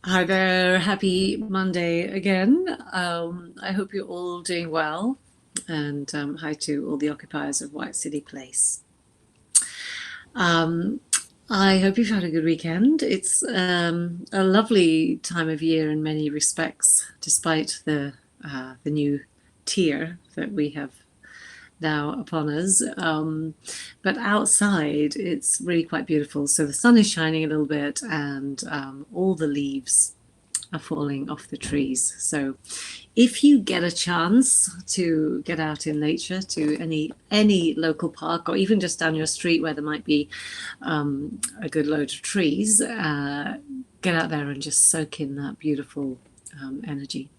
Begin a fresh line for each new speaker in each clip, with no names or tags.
Hi there, happy Monday again. I hope you're all doing well, and hi to all the occupiers of White City Place. Um, I hope you've had a good weekend. It's a lovely time of year in many respects, despite the new tier that we have now upon us. But outside, it's really quite beautiful. So the sun is shining a little bit, and all the leaves are falling off the trees. So if you get a chance to get out in nature to any local park, or even just down your street where there might be a good load of trees, get out there and just soak in that beautiful energy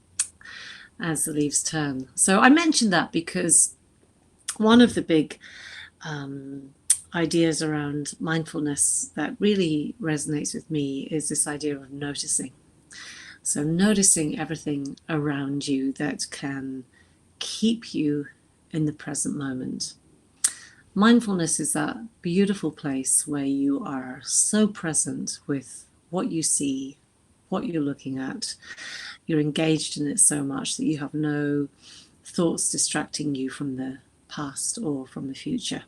as the leaves turn. So I mentioned that because one of the big ideas around mindfulness that really resonates with me is this idea of noticing. So noticing everything around you that can keep you in the present moment. Mindfulness is that beautiful place where you are so present with what you see, what you're looking at. You're engaged in it so much that you have no thoughts distracting you from the past or from the future.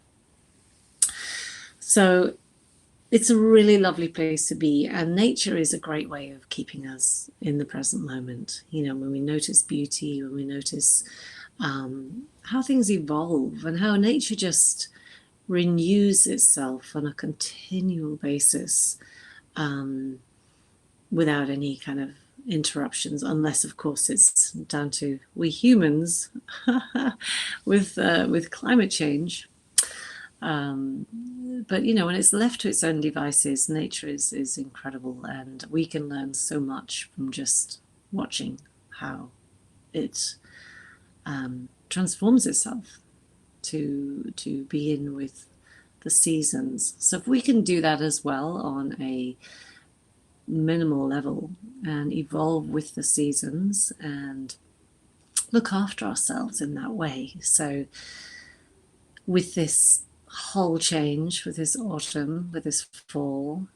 So it's a really lovely place to be, and nature is a great way of keeping us in the present moment. You know, when we notice beauty, when we notice how things evolve and how nature just renews itself on a continual basis without any kind of interruptions, unless of course it's down to we humans with climate change. But you know, when it's left to its own devices, nature is incredible, and we can learn so much from just watching how it transforms itself to be in with the seasons. So if we can do that as well on a minimal level and evolve with the seasons and look after ourselves in that way. So with this whole change, with this autumn, with this fall,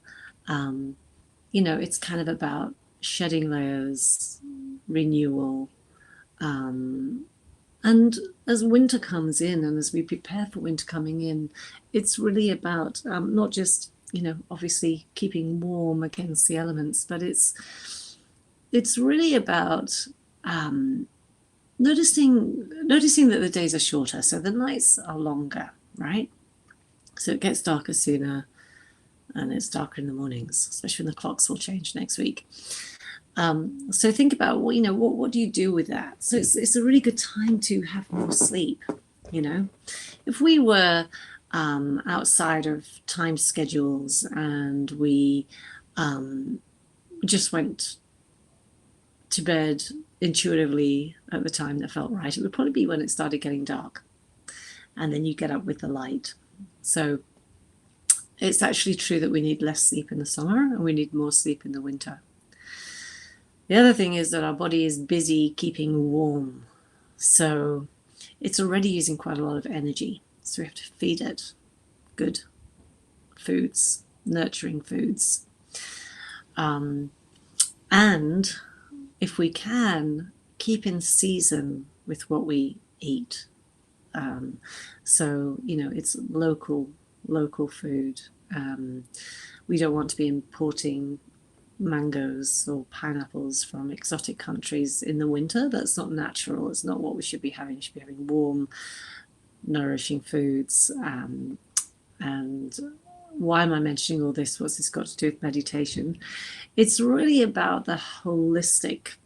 you know, it's kind of about shedding layers, renewal, and as winter comes in and as we prepare for winter coming in, it's really about not just, you know, obviously keeping warm against the elements, but it's really about noticing that the days are shorter, so the nights are longer, right? So it gets darker sooner, and it's darker in the mornings, especially when the clocks will change next week. So think about what, you know, what do you do with that? So it's a really good time to have more sleep. You know, if we were outside of time schedules and we just went to bed intuitively at the time that felt right, it would probably be when it started getting dark, and then you get up with the light. So it's actually true that we need less sleep in the summer and we need more sleep in the winter. The other thing is that our body is busy keeping warm, so it's already using quite a lot of energy. So we have to feed it good foods, nurturing foods. And if we can, keep in season with what we eat. So, you know, it's local food. We don't want to be importing mangoes or pineapples from exotic countries in the winter. That's not natural. It's not what we should be having. We should be having warm, nourishing foods. And why am I mentioning all this? What's this got to do with meditation? It's really about the holistic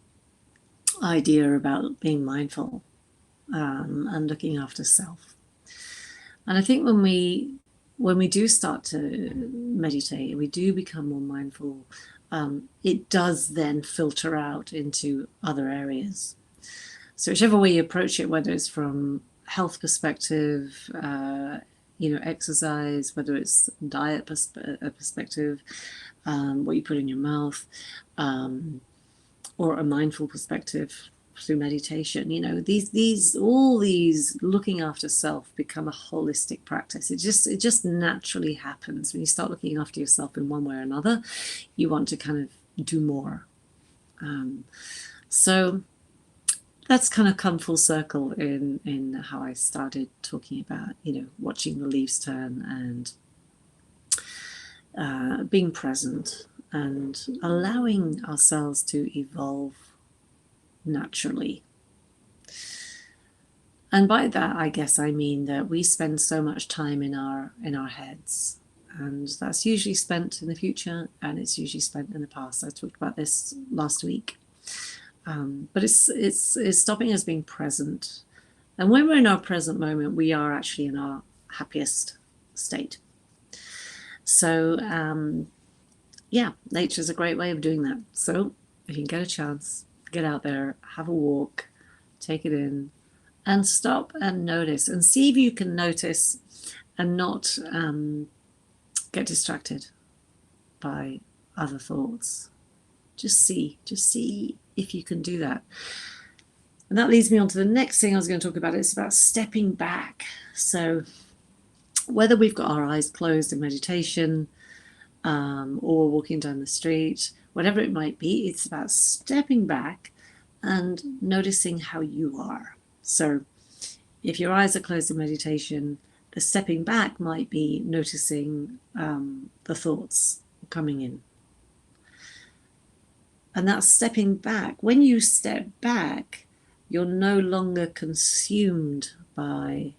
idea about being mindful and looking after self. And I think when we do start to meditate, we do become more mindful, it does then filter out into other areas. So whichever way you approach it, whether it's from health perspective, you know, exercise, whether it's diet perspective, what you put in your mouth, or a mindful perspective through meditation, you know, all these looking after self become a holistic practice. It just naturally happens when you start looking after yourself in one way or another. You want to kind of do more, So that's kind of come full circle in how I started talking about, watching the leaves turn and being present and allowing ourselves to evolve naturally. And by that, I guess I mean that we spend so much time in our heads, and that's usually spent in the future, and it's usually spent in the past. I talked about this last week, but it's stopping us being present. And when we're in our present moment, we are actually in our happiest state. So yeah, nature is a great way of doing that. So if you can get a chance, get out there, have a walk, take it in, and stop and notice, and see if you can notice and not get distracted by other thoughts. Just see if you can do that. And that leads me on to the next thing I was going to talk about. It's about stepping back. So whether we've got our eyes closed in meditation or walking down the street, whatever it might be, it's about stepping back and noticing how you are. So if your eyes are closed in meditation, the stepping back might be noticing the thoughts coming in. And that's stepping back. When you step back, you're no longer consumed by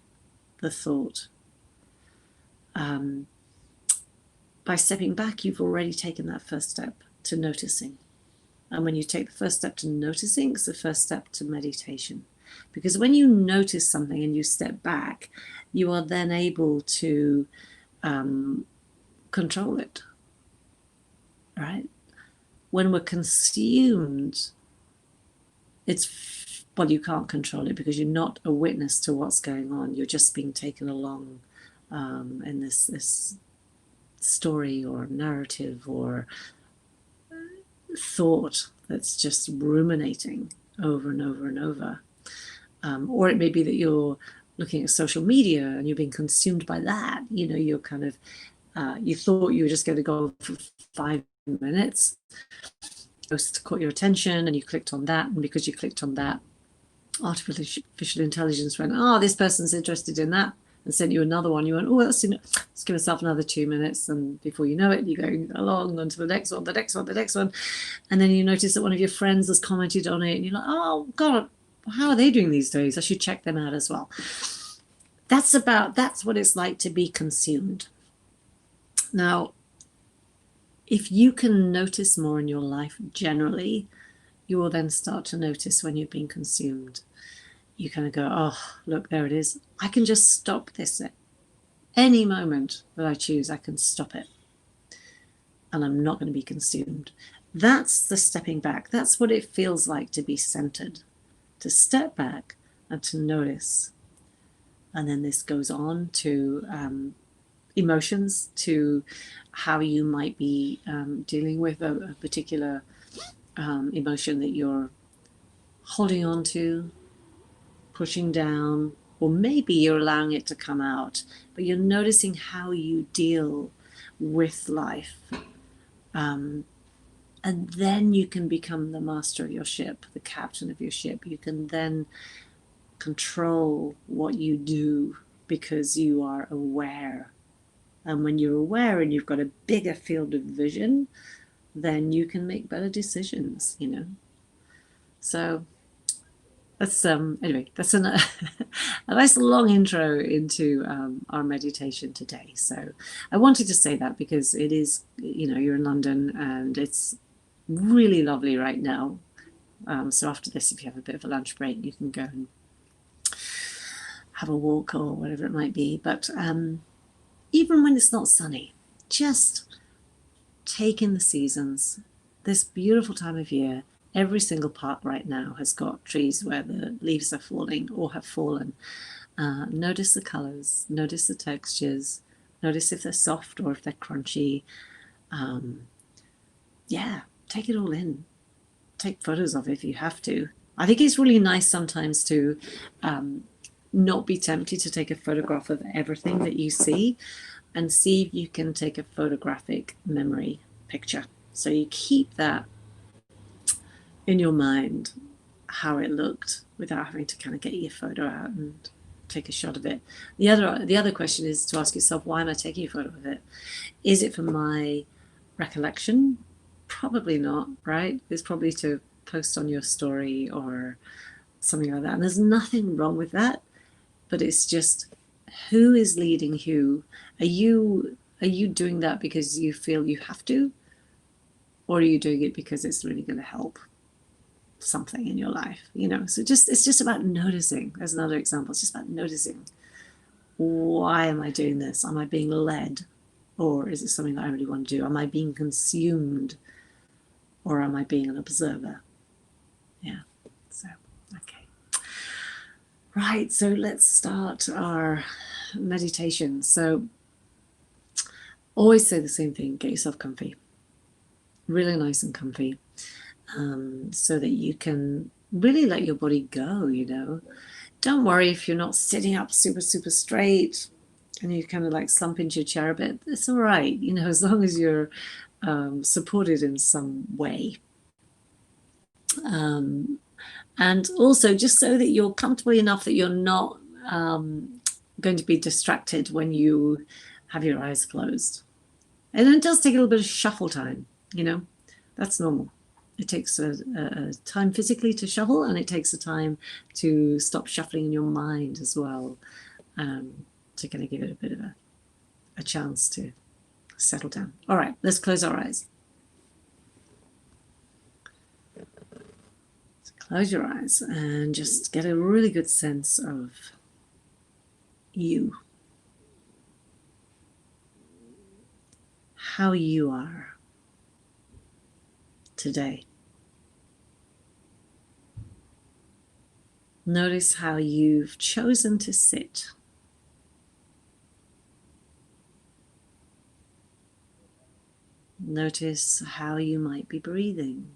the thought. By stepping back, you've already taken that first step to noticing. And when you take the first step to noticing, it's the first step to meditation. Because when you notice something and you step back, you are then able to control it, right? When we're consumed, you can't control it because you're not a witness to what's going on. You're just being taken along in this story or narrative or thought that's just ruminating over and over and over. Or it may be that you're looking at social media and you're being consumed by that. You're kind of, you thought you were just going to go for 5 minutes. Post caught your attention and you clicked on that. And because you clicked on that, artificial intelligence went, this person's interested in that, and sent you another one. You went, let's give myself another 2 minutes. And before you know it, you're going along onto the next one, the next one, the next one. And then you notice that one of your friends has commented on it and you're like, oh God, how are they doing these days? I should check them out as well. That's what it's like to be consumed. Now, if you can notice more in your life generally, you will then start to notice when you've been consumed. You kind of go, look, there it is. I can just stop this at any moment that I choose. I can stop it. And I'm not going to be consumed. That's the stepping back. That's what it feels like to be centered. To step back and to notice. And then this goes on to emotions, to how you might be dealing with a particular emotion that you're holding on to, pushing down, or maybe you're allowing it to come out, but you're noticing how you deal with life. And then you can become the master of your ship, the captain of your ship. You can then control what you do because you are aware. And when you're aware and you've got a bigger field of vision, then you can make better decisions, So that's anyway, that's a nice long intro into our meditation today. So I wanted to say that because it is, you're in London and it's really lovely right now. So after this, if you have a bit of a lunch break, you can go and have a walk or whatever it might be. But even when it's not sunny, just take in the seasons. This beautiful time of year, every single park right now has got trees where the leaves are falling or have fallen. Notice the colors, notice the textures, notice if they're soft or if they're crunchy. Take it all in. Take photos of it if you have to. I think it's really nice sometimes to not be tempted to take a photograph of everything that you see, and see if you can take a photographic memory picture. So you keep that in your mind how it looked without having to kind of get your photo out and take a shot of it. The other question is to ask yourself, why am I taking a photo of it? Is it for my recollection? Probably not, right? It's probably to post on your story or something like that. And there's nothing wrong with that, but it's just who is leading who. Are you doing that because you feel you have to, or are you doing it because it's really going to help something in your life? So it's just about noticing. There's another example. It's just about noticing. Why am I doing this? Am I being led, or is it something that I really want to do? Am I being consumed, or am I being an observer? Yeah. So okay. Right, so let's start our meditation. So always say the same thing: get yourself comfy, really nice and comfy, so that you can really let your body go. Don't worry if you're not sitting up super straight and you kind of like slump into your chair a bit. It's all right, as long as you're supported in some way. And also just so that you're comfortable enough that you're not going to be distracted when you have your eyes closed. And it does take a little bit of shuffle time, that's normal. It takes a time physically to shuffle, and it takes a time to stop shuffling in your mind as well, to kind of give it a bit of a chance to settle down. All right, let's close our eyes. Close your eyes and just get a really good sense of you. How you are today. Notice how you've chosen to sit. Notice how you might be breathing.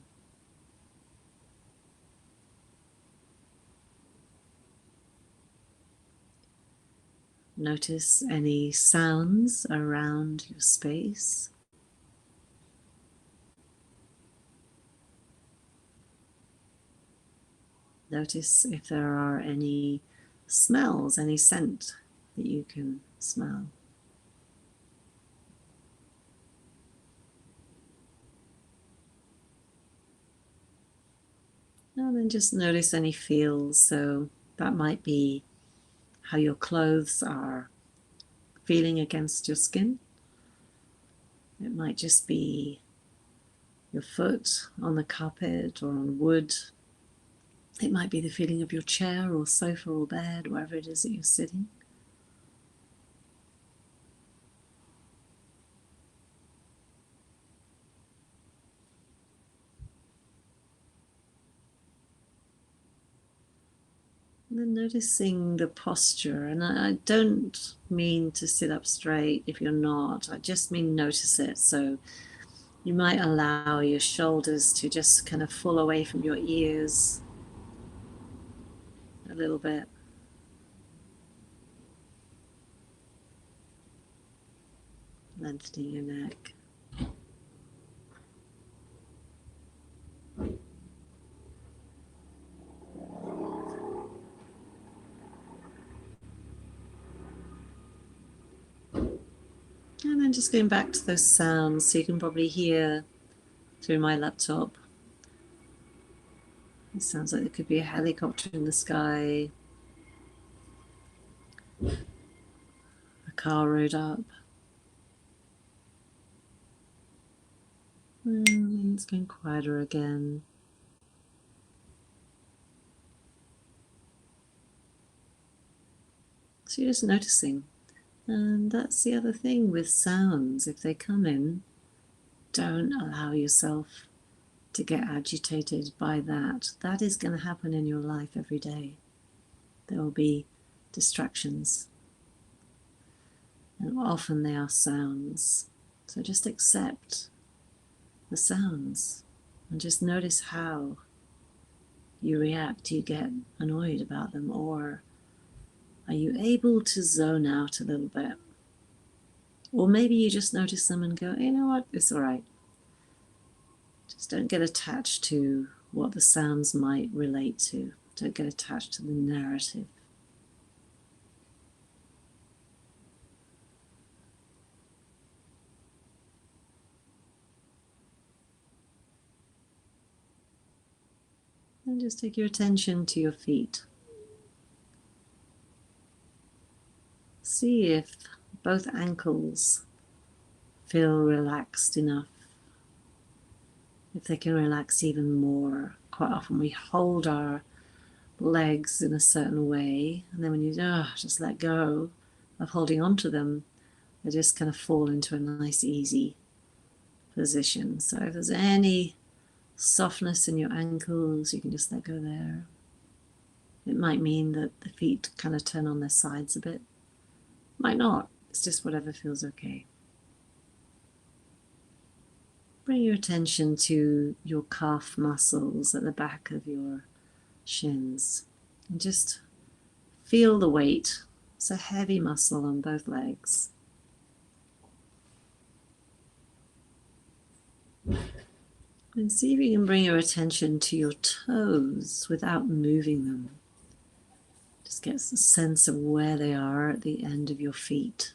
Notice any sounds around your space. Notice if there are any smells, any scent that you can smell. And then just notice any feels. So that might be how your clothes are feeling against your skin. It might just be your foot on the carpet or on wood. It might be the feeling of your chair or sofa or bed, wherever it is that you're sitting. And then noticing the posture, and I don't mean to sit up straight if you're not, I just mean notice it. So you might allow your shoulders to just kind of fall away from your ears a little bit. Lengthening your neck. And then just going back to those sounds, so you can probably hear through my laptop. It sounds like there could be a helicopter in the sky, a car rode up. And it's going quieter again. So you're just noticing. And that's the other thing with sounds. If they come in, don't allow yourself to get agitated by that. That is going to happen in your life every day. There will be distractions. And often they are sounds. So just accept the sounds and just notice how you react. Do you get annoyed about them, or are you able to zone out a little bit? Or maybe you just notice them and go, you know what, it's all right. Just don't get attached to what the sounds might relate to. Don't get attached to the narrative. And just take your attention to your feet. See if both ankles feel relaxed enough. If they can relax even more. Quite often we hold our legs in a certain way, and then when you just let go of holding on to them, they just kind of fall into a nice, easy position. So if there's any softness in your ankles, you can just let go there. It might mean that the feet kind of turn on their sides a bit. Might not. It's just whatever feels okay. Bring your attention to your calf muscles at the back of your shins. And just feel the weight. It's a heavy muscle on both legs. And see if you can bring your attention to your toes without moving them. Just get a sense of where they are at the end of your feet.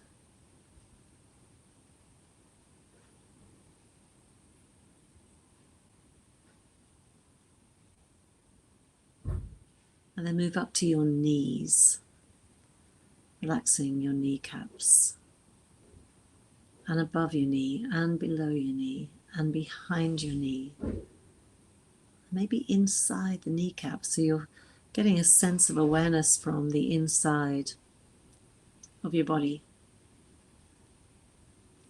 And then move up to your knees, relaxing your kneecaps. And above your knee, and below your knee, and behind your knee. Maybe inside the kneecap, so you're getting a sense of awareness from the inside of your body.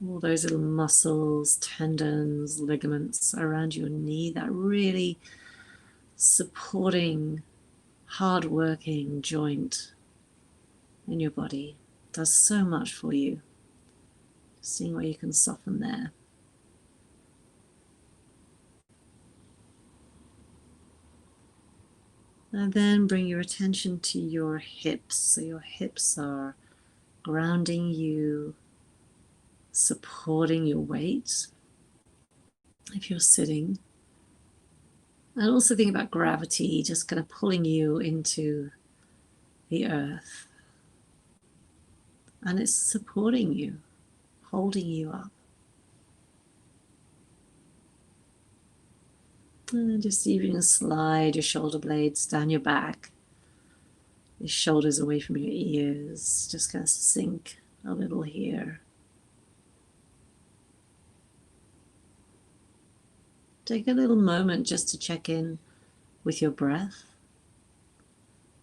All those little muscles, tendons, ligaments around your knee, that really supporting, hard-working joint in your body does so much for you. Seeing where you can soften there. And then bring your attention to your hips. So your hips are grounding you, supporting your weight if you're sitting. And also think about gravity, just kind of pulling you into the earth. And it's supporting you, holding you up. And just even slide your shoulder blades down your back, your shoulders away from your ears, just kind of sink a little here. Take a little moment just to check in with your breath.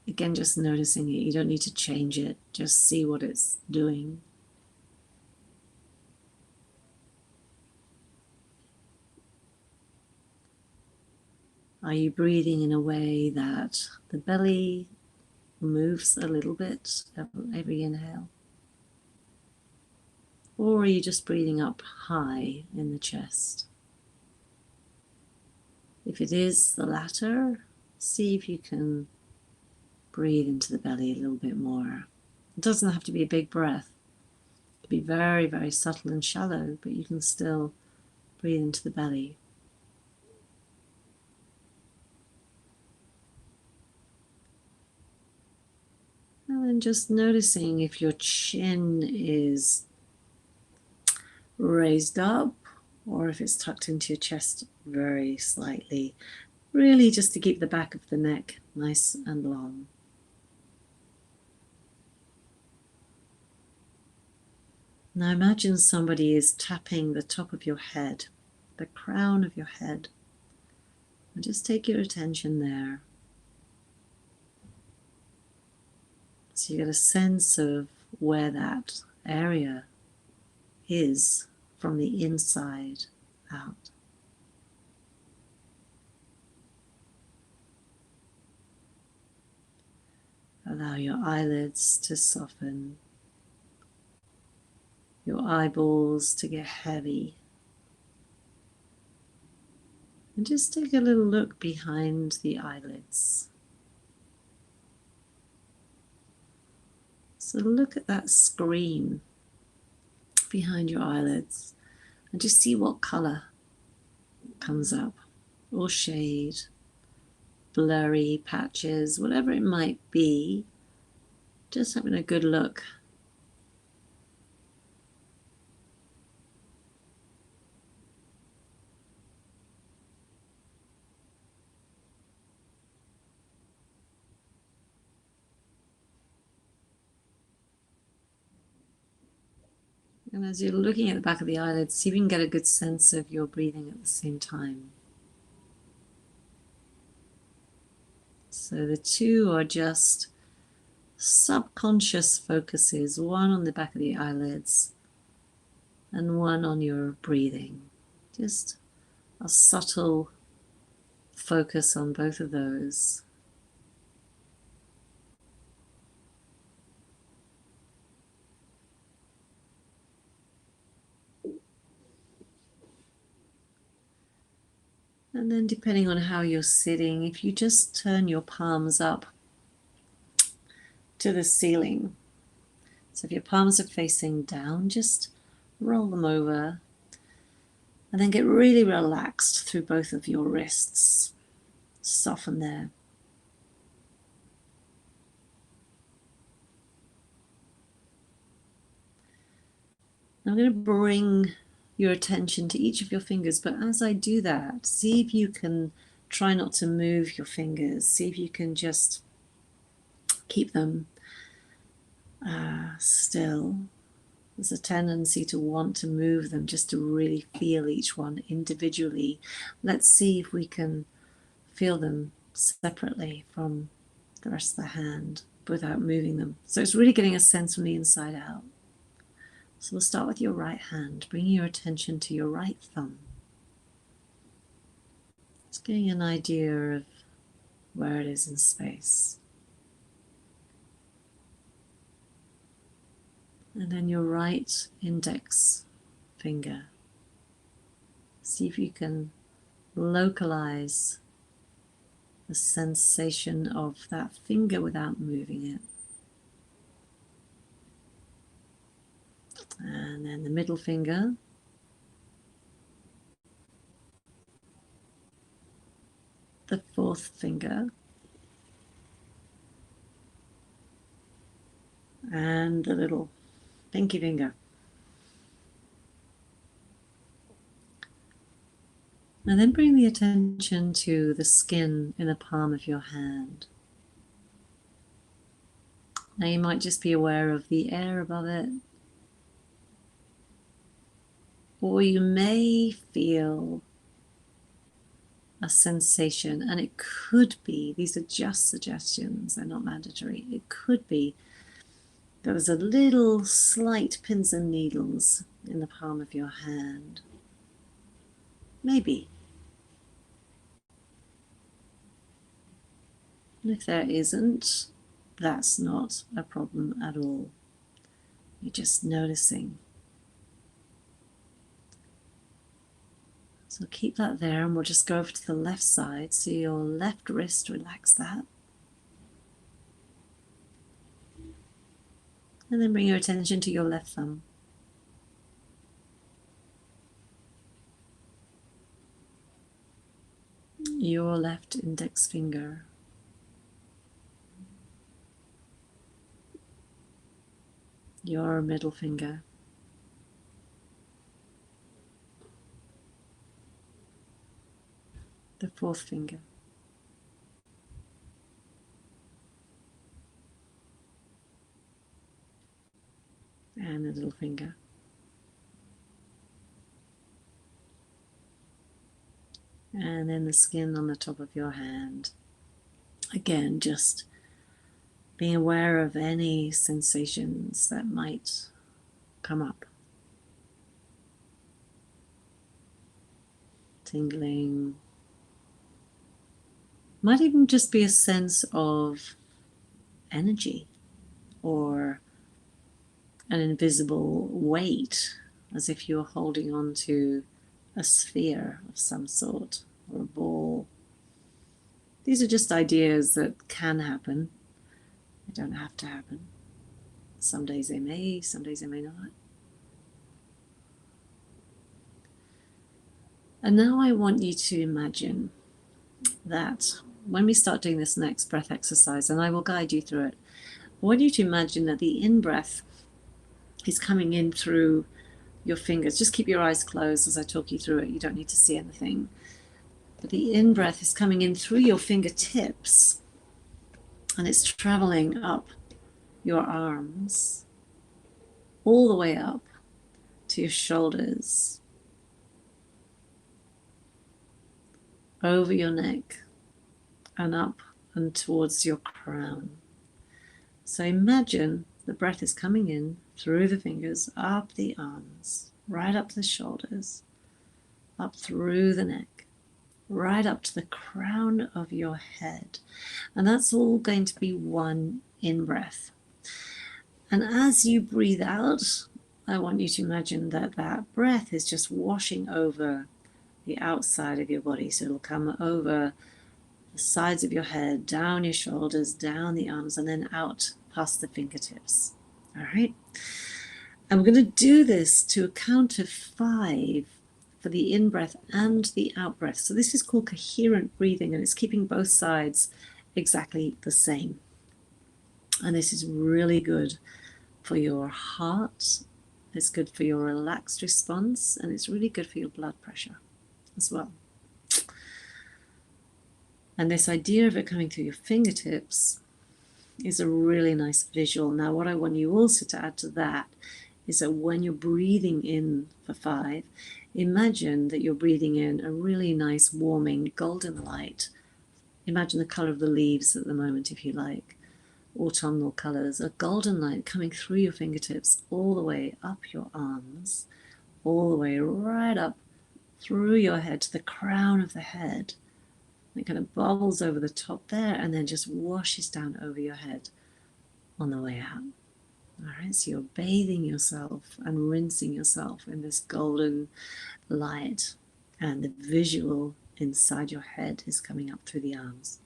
Again, just noticing it. You don't need to change it. Just see what it's doing. Are you breathing in a way that the belly moves a little bit every inhale? Or are you just breathing up high in the chest? If it is the latter, see if you can breathe into the belly a little bit more. It doesn't have to be a big breath. It can be very, very subtle and shallow, but you can still breathe into the belly. And then just noticing if your chin is raised up or if it's tucked into your chest very slightly. Really just to keep the back of the neck nice and long. Now imagine somebody is tapping the top of your head, the crown of your head. And just take your attention there. So you get a sense of where that area is from the inside out. Allow your eyelids to soften, your eyeballs to get heavy. And just take a little look behind the eyelids. So look at that screen behind your eyelids and just see what color comes up or shade. blurry patches, whatever it might be, just having a good look. And as you're looking at the back of the eyelids, see if you can get a good sense of your breathing at the same time. So the two are just subconscious focuses, one on the back of the eyelids and one on your breathing. Just a subtle focus on both of those. And then depending on how you're sitting, if you just turn your palms up to the ceiling. So if your palms are facing down, just roll them over and then get really relaxed through both of your wrists. Soften there. I'm going to bring your attention to each of your fingers, but as I do that, see if you can try not to move your fingers. See if you can just keep them still. There's a tendency to want to move them just to really feel each one individually. Let's see if we can feel them separately from the rest of the hand without moving them. So it's really getting a sense from the inside out. So we'll start with your right hand, bringing your attention to your right thumb. Just getting an idea of where it is in space. And then your right index finger. See if you can localize the sensation of that finger without moving it. And then the middle finger. The fourth finger. And the little pinky finger. And then bring the attention to the skin in the palm of your hand. Now you might just be aware of the air above it. Or you may feel a sensation, and it could be, these are just suggestions, they're not mandatory, it could be that there's a little slight pins and needles in the palm of your hand. Maybe. And if there isn't, that's not a problem at all. You're just noticing. So keep that there, and we'll just go over to the left side. So your left wrist, relax that. And then bring your attention to your left thumb. Your left index finger. Your middle finger. The fourth finger. And the little finger. And then the skin on the top of your hand. Again, just being aware of any sensations that might come up. Tingling. Might even just be a sense of energy or an invisible weight, as if you're holding on to a sphere of some sort or a ball. These are just ideas that can happen. They don't have to happen. Some days they may, some days they may not. And now I want you to imagine that when we start doing this next breath exercise, and I will guide you through it, I want you to imagine that the in-breath is coming in through your fingers. Just keep your eyes closed as I talk you through it. You don't need to see anything. But the in-breath is coming in through your fingertips, and it's traveling up your arms, all the way up to your shoulders, over your neck, and up and towards your crown. So imagine the breath is coming in through the fingers, up the arms, right up the shoulders, up through the neck, right up to the crown of your head. And that's all going to be one in-breath. And as you breathe out, I want you to imagine that that breath is just washing over the outside of your body. So it'll come over the sides of your head, down your shoulders, down the arms, and then out past the fingertips. All right? And we're going to do this to a count of 5 for the in-breath and the out-breath. So this is called coherent breathing, and it's keeping both sides exactly the same. And this is really good for your heart. It's good for your relaxed response, and it's really good for your blood pressure as well. And this idea of it coming through your fingertips is a really nice visual. Now, what I want you also to add to that is that when you're breathing in for 5, imagine that you're breathing in a really nice, warming, golden light. Imagine the color of the leaves at the moment, if you like, autumnal colors, a golden light coming through your fingertips all the way up your arms, all the way right up through your head to the crown of the head. It kind of bubbles over the top there and then just washes down over your head on the way out. All right, so you're bathing yourself and rinsing yourself in this golden light, and the visual inside your head is coming up through the arms.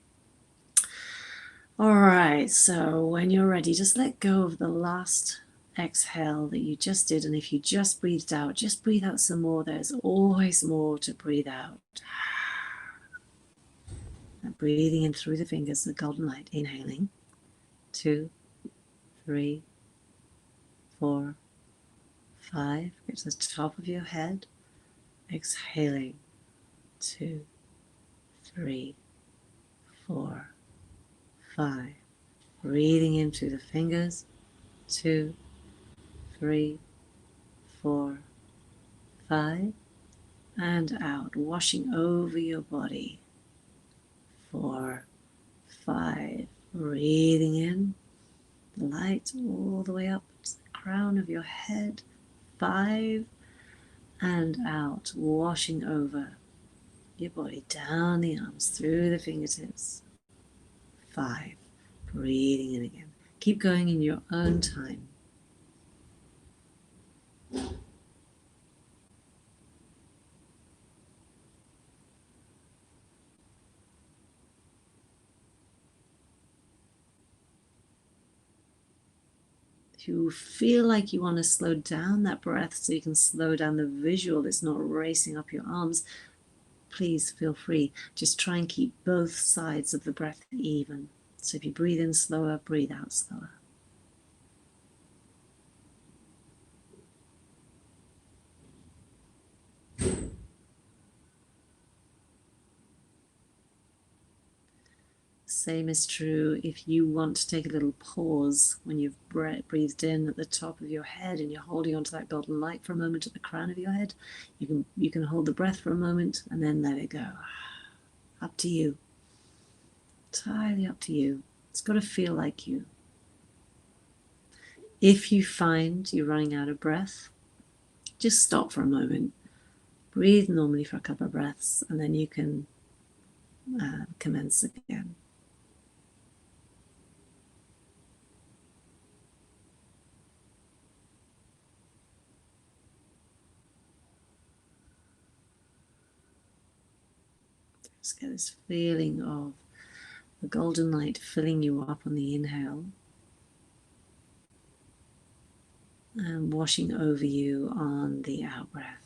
All right, so when you're ready, just let go of the last exhale that you just did, and if you just breathed out, just breathe out some more. There's always more to breathe out. And breathing in through the fingers, the golden light, inhaling, 2, 3, 4, 5, get to the top of your head, exhaling, 2, 3, 4, 5, breathing in through the fingers, 2, 3, 4, 5, and out, washing over your body, 4, 5, breathing in, the light all the way up to the crown of your head, 5, and out, washing over your body, down the arms, through the fingertips, 5, breathing in again. Keep going in your own time. If you feel like you want to slow down that breath so you can slow down the visual, it's not racing up your arms, please feel free. Just try and keep both sides of the breath even. So if you breathe in slower, breathe out slower. Same is true if you want to take a little pause when you've breathed in at the top of your head and you're holding onto that golden light for a moment at the crown of your head. You can hold the breath for a moment and then let it go. Up to you. Entirely up to you. It's got to feel like you. If you find you're running out of breath, just stop for a moment. Breathe normally for a couple of breaths and then you can commence again. Just get this feeling of the golden light filling you up on the inhale and washing over you on the out breath.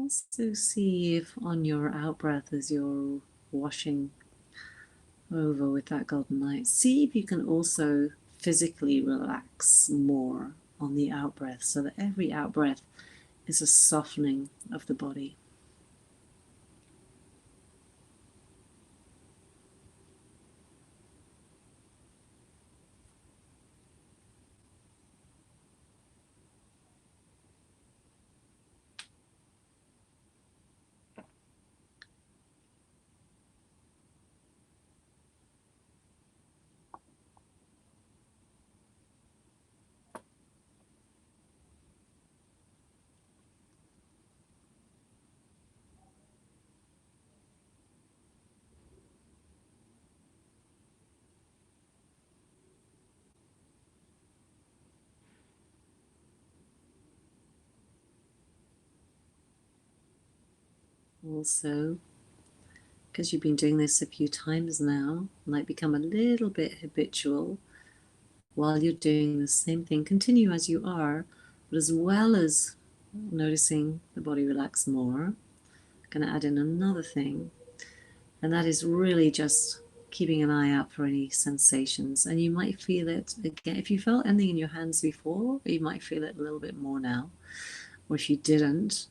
Also see if on your out breath as you're washing over with that golden light, see if you can also physically relax more on the out breath, so that every out breath is a softening of the body. Also, because you've been doing this a few times now, it might become a little bit habitual. While you're doing the same thing, continue as you are, but as well as noticing the body relax more, I'm going to add in another thing, and that is really just keeping an eye out for any sensations. And you might feel it again. If you felt anything in your hands before, you might feel it a little bit more now. Or if you didn't,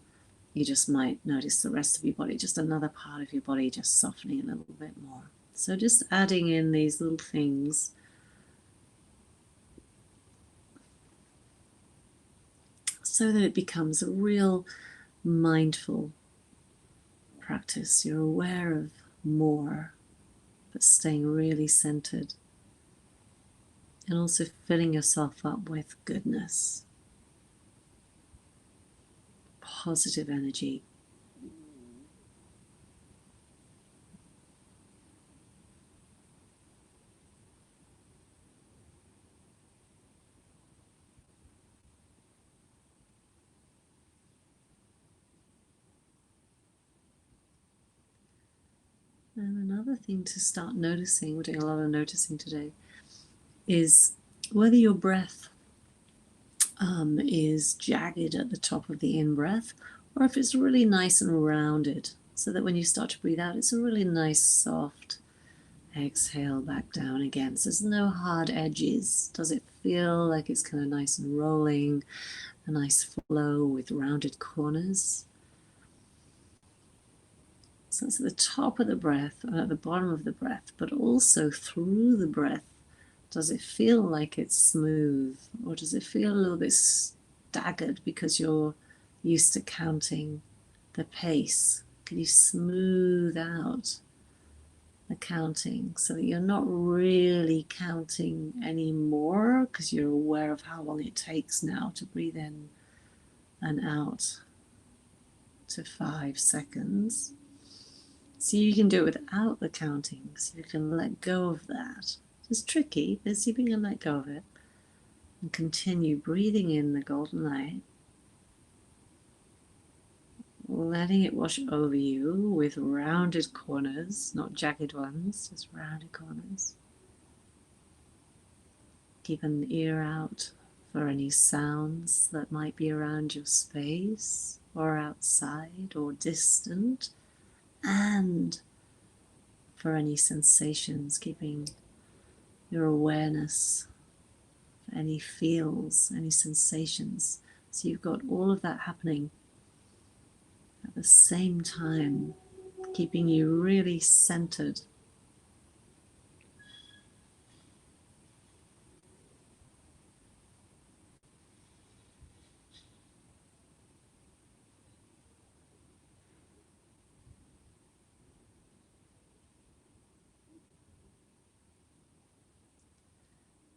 you just might notice the rest of your body, just another part of your body just softening a little bit more. So just adding in these little things so that it becomes a real mindful practice. You're aware of more, but staying really centered. And also filling yourself up with goodness, positive energy. And another thing to start noticing, we're doing a lot of noticing today, is whether your breath is jagged at the top of the in-breath, or if it's really nice and rounded, so that when you start to breathe out, it's a really nice, soft exhale back down again. So there's no hard edges. Does it feel like it's kind of nice and rolling, a nice flow with rounded corners? So it's at the top of the breath and at the bottom of the breath, but also through the breath. Does it feel like it's smooth, or does it feel a little bit staggered because you're used to counting the pace? Can you smooth out the counting so that you're not really counting anymore because you're aware of how long it takes now to breathe in and out to 5 seconds? So you can do it without the counting, so you can let go of that. It's tricky, but see if you can let go of it and continue breathing in the golden light, letting it wash over you with rounded corners, not jagged ones, just rounded corners. Keep an ear out for any sounds that might be around your space or outside or distant, and for any sensations, keeping your awareness for any feels, any sensations. So you've got all of that happening at the same time, keeping you really centered.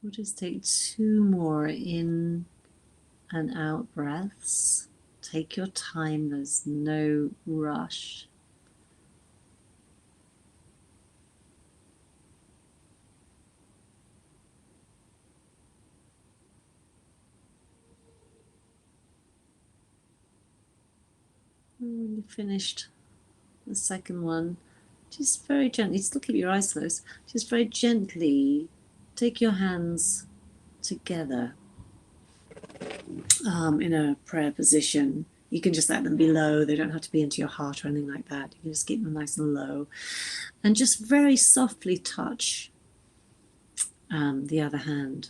We'll just take 2 more in and out breaths. Take your time, there's no rush. And when you've finished the second one, just very gently, still keep your eyes closed, just very gently take your hands together in a prayer position. You can just let them be low. They don't have to be into your heart or anything like that. You can just keep them nice and low. And just very softly touch the other hand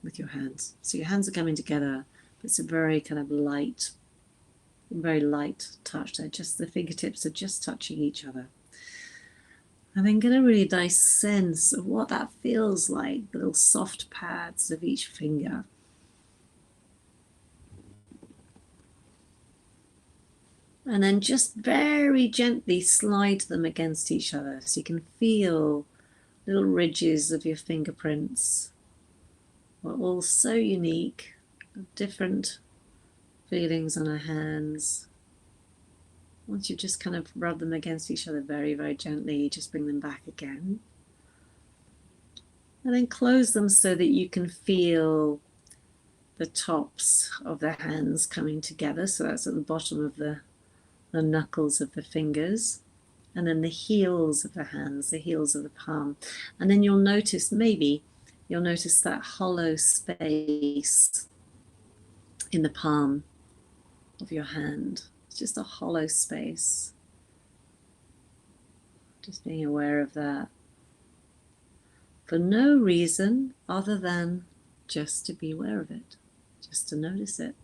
with your hands. So your hands are coming together. It's a very kind of light, very light touch. They're just, the fingertips are just touching each other. And then get a really nice sense of what that feels like, the little soft pads of each finger. And then just very gently slide them against each other so you can feel little ridges of your fingerprints. We're all so unique, different feelings on our hands. Once you just kind of rub them against each other very, very gently, just bring them back again. And then close them so that you can feel the tops of the hands coming together. So that's at the bottom of the knuckles of the fingers. And then the heels of the hands, the heels of the palm. And then you'll notice, maybe, you'll notice that hollow space in the palm of your hand. It's just a hollow space. Just being aware of that. For no reason other than just to be aware of it, just to notice it.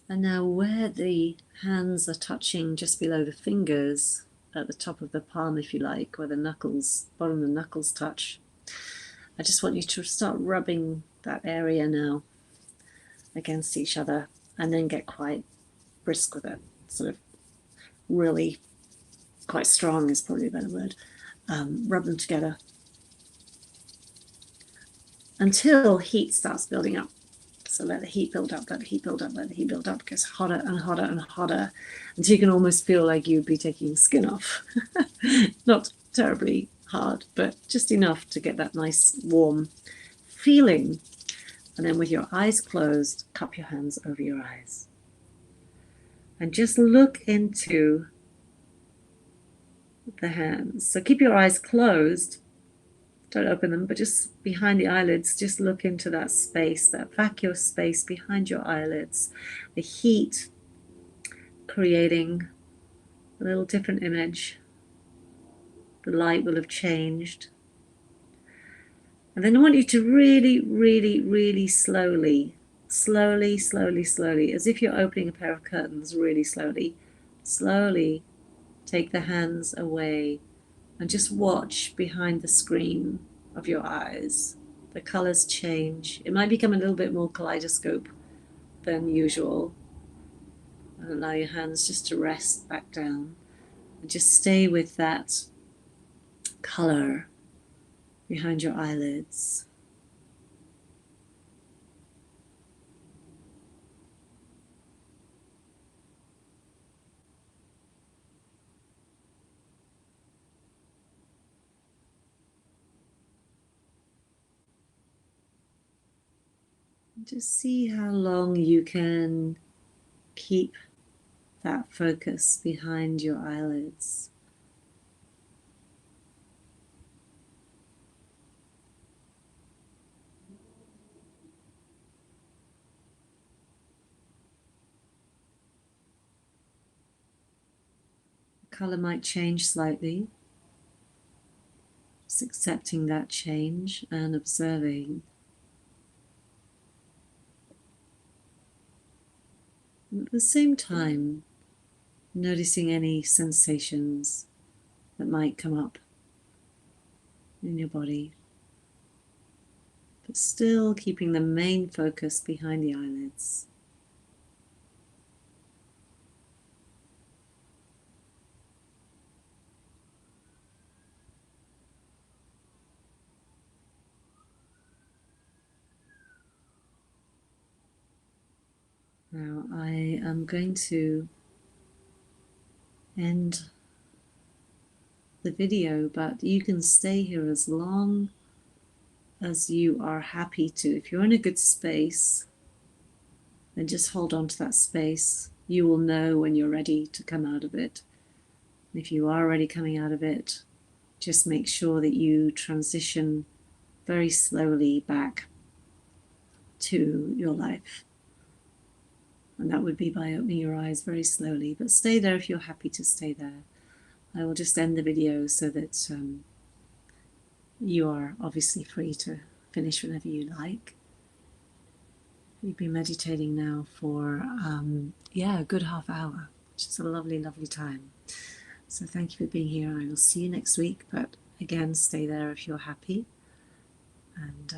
And now where the hands are touching just below the fingers, at the top of the palm if you like, where the knuckles, bottom of the knuckles touch, I just want you to start rubbing that area now against each other and then get quite brisk with it. Sort of really quite strong is probably a better word. Rub them together until heat starts building up. So let the heat build up, let the heat build up, let the heat build up. It gets hotter and hotter and hotter until you can almost feel like you'd be taking skin off. Not terribly hard, but just enough to get that nice warm feeling. And then with your eyes closed, cup your hands over your eyes. And just look into the hands. So keep your eyes closed. Don't open them, but just behind the eyelids, just look into that space, that vacuum space behind your eyelids. The heat creating a little different image. The light will have changed. And then I want you to really, really, really slowly, as if you're opening a pair of curtains, really slowly take the hands away and just watch behind the screen of your eyes. The colors change. It might become a little bit more kaleidoscope than usual. And allow your hands just to rest back down and just stay with that color behind your eyelids. Just see how long you can keep that focus behind your eyelids. The color might change slightly. Just accepting that change and observing. And at the same time, noticing any sensations that might come up in your body, but still keeping the main focus behind the eyelids. Now I am going to end the video, but you can stay here as long as you are happy to. If you're in a good space, then just hold on to that space. You will know when you're ready to come out of it. If you are already coming out of it, just make sure that you transition very slowly back to your life. And that would be by opening your eyes very slowly, but stay there if you're happy to stay there. I will just end the video so that you are obviously free to finish whenever you like. You've been meditating now for, a good half hour, which is a lovely, lovely time. So thank you for being here. I will see you next week, but again, stay there if you're happy. And